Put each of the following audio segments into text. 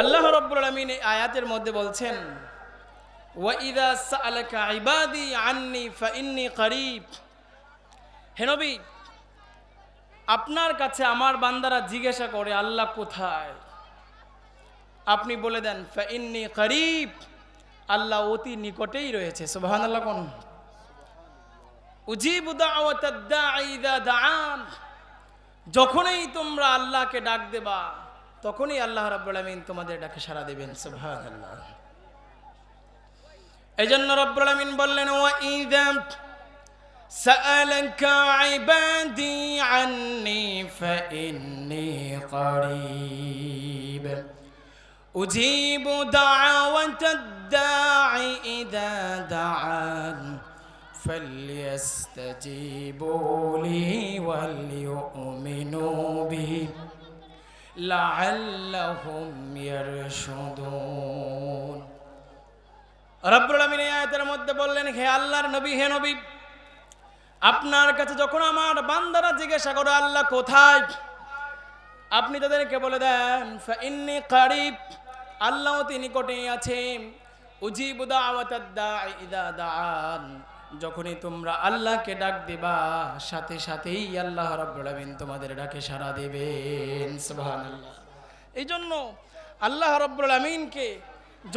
আল্লাহ রাব্বুল আলামিন এই আয়াতের মধ্যে বলছেন, ওয়া ইযা সাআলাকা ইবাদি আন্নী ফাইন্নী করিব। হে নবী, আপনার কাছে আমার বান্দারা জিজ্ঞাসা করে আল্লাহ কোথায়, আপনি বলে দেন ফাইন্নী করিব, আল্লাহ অতি নিকটেই রয়েছে। সুবহানাল্লাহ। কোন উজিবু দাওয়াতাদ দাঈ ইযা দাআন, যখনই তোমরা আল্লাহকে ডাক দেবা তখনই আল্লাহ রাব্বুল আলামিন তোমাদের ডাকে সাড়া দেবেন। সুবহানাল্লাহ। এজন্য রাব্বুল আলামিন বললেন, ওয়া ইযা সাআলাকা ইবাদি আন্নী ফাইন্নী করিব উজিবু দাওয়াতাদ দাঈ ইযা দাআন فليستجيبوا لي وليؤمنوا بي لعلهم يرشدون। রব্বুল আলামিন এই আয়াতের মধ্যে বললেন, হে আল্লাহর নবী, হে নবী, আপনার কাছে যখন আমার বান্দারা জিজ্ঞাসা করে আল্লাহ কোথায়, আপনি তাদেরকে বলে দেন ফাইন্নী করিব, আল্লাহ অতি নিকটেই আছেন। উজিবু দাওয়াতাদ দাঈ ইযা দাআন, যখনই তোমরা আল্লাহকে ডাক দিবা সাথে সাথেই আল্লাহ রাব্বুল আলামিন তোমাদের ডাকে সাড়া দেবেন। সুবহানাল্লাহ। এই জন্য আল্লাহ রাব্বুল আলামিনকে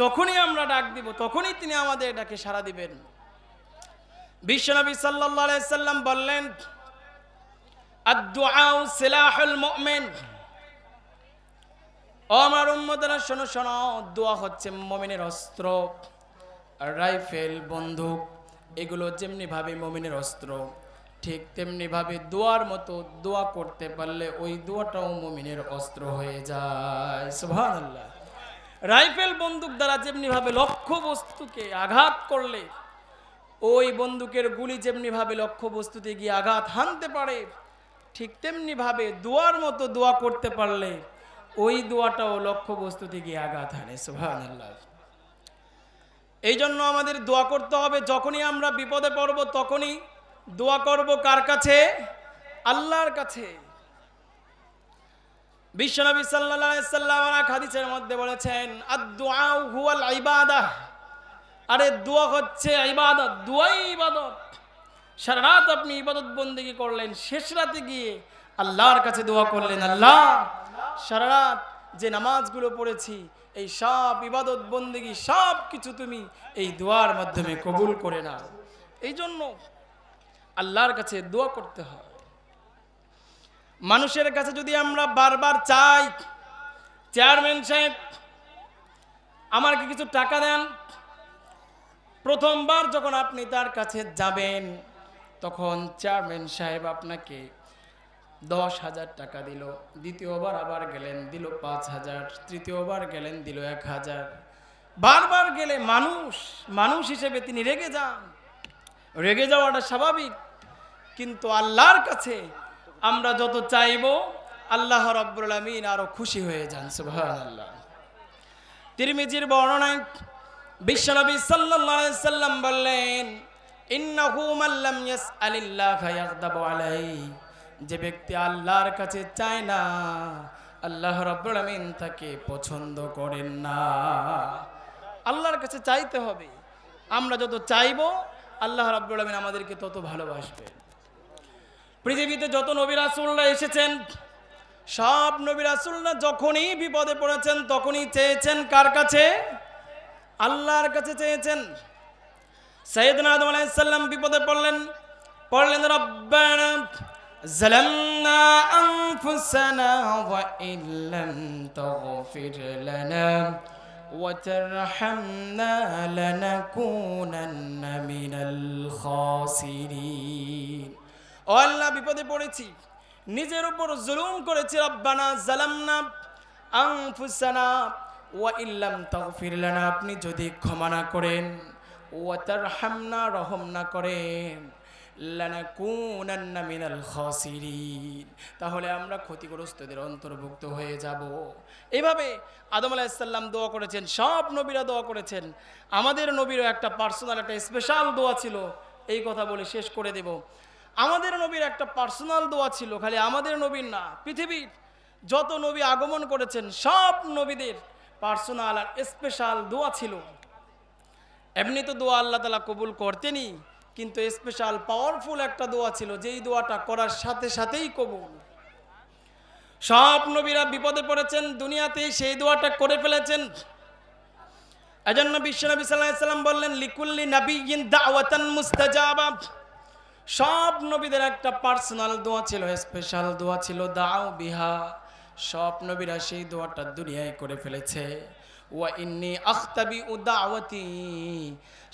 যখনই আমরা ডাক দিব তখনই তিনি আমাদের ডাকে সাড়া দিবেন। বিশ্বনবী সাল্লাল্লাহু আলাইহি সাল্লাম বললেন, আদ-দুআউ সিলাহুল মুমিন। ও আমার উম্মতরা, শোনো শোনো, দোয়া হচ্ছে মুমিনের অস্ত্র। আর রাইফেল, বন্দুক, এগুলো যেমনি ভাবে মুমিনের অস্ত্র, ঠিক তেমনি ভাবে দোয়ার মতো দোয়া করতে পারলে ওই দোয়াটাও মুমিনের অস্ত্র হয়ে যায়। সুবহানাল্লাহ। রাইফেল, বন্দুক দ্বারা যেমনি ভাবে লক্ষ্য বস্তুকে আঘাত করলে ওই বন্দুকের গুলি যেমনি ভাবে লক্ষ্য বস্তুতে গিয়ে আঘাত হানতে পারে, ঠিক তেমনি ভাবে দোয়ার মতো দোয়া করতে পারলে ওই দোয়াটাও লক্ষ্য বস্তুতে গিয়ে আঘাত হানে। সুবহানাল্লাহ। এই জন্য আমাদের দোয়া করতে হবে, যখনই আমরা বিপদে পড়ব তখনই দোয়া করব কার কাছে? আল্লাহর কাছে। বিশ্বনবী সাল্লাল্লাহু আলাইহি সাল্লাম হাদিসের মধ্যে বলেছেন, আদ-দুআউ হুয়াল ইবাদাহ। আরে দোয়া হচ্ছে ইবাদত, দোয়াই ইবাদত। সারা রাত আপনি ইবাদত বন্দেগী করলেন, শেষ রাতে গিয়ে আল্লাহর কাছে দোয়া করলেন, আল্লাহ সারা রাত যে নামাজগুলো পড়েছি এই সব ইবাদত বন্দেগী সব কিছু তুমি এই দোয়ার মাধ্যমে কবুল করে নাও। এই জন্য আল্লাহর কাছে দোয়া করতে হয়। মানুষের কাছে যদি আমরা বারবার চাই, চেয়ারম্যান সাহেব আমাকে কিছু টাকা দেন, প্রথমবার যখন আপনি তার কাছে যাবেন তখন চেয়ারম্যান সাহেব আপনাকে 10,000 টাকা দিল, দ্বিতীয়বার আবার গেলেন দিল 5,000, তৃতীয়বার গেলেন দিল 1,000। বারবার গেলে মানুষ হিসেবে তিনি রেগে যান, রেগে যাওয়াটা স্বাভাবিক। কিন্তু আল্লাহর কাছে আমরা যত চাইব আল্লাহ রাব্বুল আলামিন আরো খুশি হয়ে যান। সুবহানাল্লাহ। তিরমিজির বর্ণনায় বিশ্বনবী সাল্লাল্লাহু আলাইহি সাল্লাম বললেন, ইন্নাহু মান লাম ইয়াসআলিল্লাহা ইয়াগদাবু আলাইহি, যে ব্যক্তি আল্লাহর কাছে চায় না আল্লাহ রাব্বুল আলামিন তাকে পছন্দ করেন না। আল্লাহর কাছে চাইতে হবে। আমরা যত চাইব আল্লাহ রাব্বুল আলামিন আমাদেরকে তত ভালোবাসবেন। পৃথিবীতে যত নবী রাসূলরা এসেছেন সব নবী রাসূলরা যখনই বিপদে পড়েছেন তখনই চেয়েছেন কার কাছে? আল্লাহর কাছে চেয়েছেন। সাইয়েদনা আদম আলাইহিস সালাম বিপদে পড়লেন রব্বানা যালামনা আনফুসানা ওয়া ইল্লাম তাগফির লানা ওয়া তারহামনা লানাকুনান্না মিনাল খাসিরিন। ও আল্লাহ, বিপদে পড়েছি, নিজের উপর জুলুম করেছি। রব্বানা যালামনা আনফুসানা ওয়া ইল্লাম তাগফির লানা, আপনি যদি ক্ষমা না করেন, ওয়া তারহামনা, রহম না করেন, লানাকুনান্না মিনাল খাসিরিন, তাহলে আমরা ক্ষতিগ্রস্তদের অন্তর্ভুক্ত হয়ে যাব। এইভাবে আদম আলাইহিস সালাম দোয়া করেছেন, সব নবীরা দোয়া করেছেন। আমাদের নবীরও একটা পার্সোনাল, একটা স্পেশাল দোয়া ছিল। এই কথা বলে শেষ করে দেব। আমাদের নবীর একটা পার্সোনাল দোয়া ছিল, খালি আমাদের নবীর না, পৃথিবীর যত নবী আগমন করেছেন সব নবীদের পার্সোনাল আর স্পেশাল দোয়া ছিল। এমনি তো দোয়া আল্লাহ তাআলা কবুল করতেনই, কিন্তু স্পেশাল পাওয়ারফুল একটা দোয়া ছিল, যেই দোয়াটা করার সাথে সাথেই কবুল। সব নবীরা বিপদে পড়েছেন, দুনিয়াতেই সেই দোয়াটা করে ফেলেছেন। এজন্য বিশ্বনবী সাল্লাল্লাহু আলাইহি সাল্লাম বললেন, লিকুল্লি নাবিয়্যিন দাওয়াতান মুস্তাজাবা। সব নবীদের একটা পার্সোনাল দোয়া ছিল, স্পেশাল দোয়া ছিল, দাও বিহা। সব নবীরা সেই দোয়াটা দুনিয়ায় করে ফেলেছে। ওয়া ইন্নী আখতাবি দাওয়াতি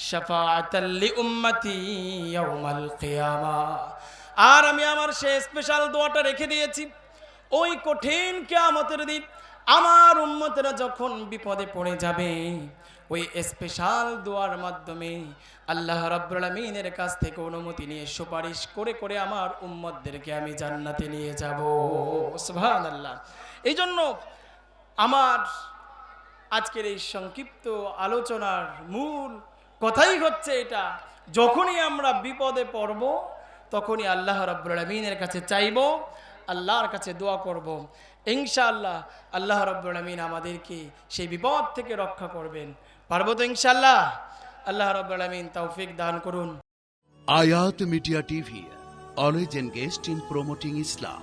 শাফাআতাল লিউম্মতি ইয়াউমাল কিয়ামা। আর আমি আমার সেই স্পেশাল দোয়াটা রেখে দিয়েছি, ওই কঠিন কিয়ামতের দিন আমার উম্মতেরা যখন বিপদে পড়ে যাবে, ওই স্পেশাল দোয়ার মাধ্যমে আল্লাহ রাব্বুল আলামিনের কাছ থেকে অনুমতি নিয়ে সুপারিশ করে করে আমার উম্মতদেরকে আমি জান্নাতে নিয়ে যাব। সুবহানাল্লাহ। এই জন্য আমার আজকের এই সংক্ষিপ্ত আলোচনার মূল কথাই হচ্ছে এটা, যখনই আমরা বিপদে পড়ব তখনই আল্লাহ রাব্বুল আলামিনের কাছে চাইব, আল্লাহর কাছে দোয়া করব। ইনশাআল্লাহ আল্লাহ রাব্বুল আলামিন আমাদেরকে সেই বিপদ থেকে রক্ষা করবেন। পারবো তো ইনশাআল্লাহ? আল্লাহ রাব্বুল আলামিন তৌফিক দান করুন। Ayat Media TV, always engaged in promoting Islam.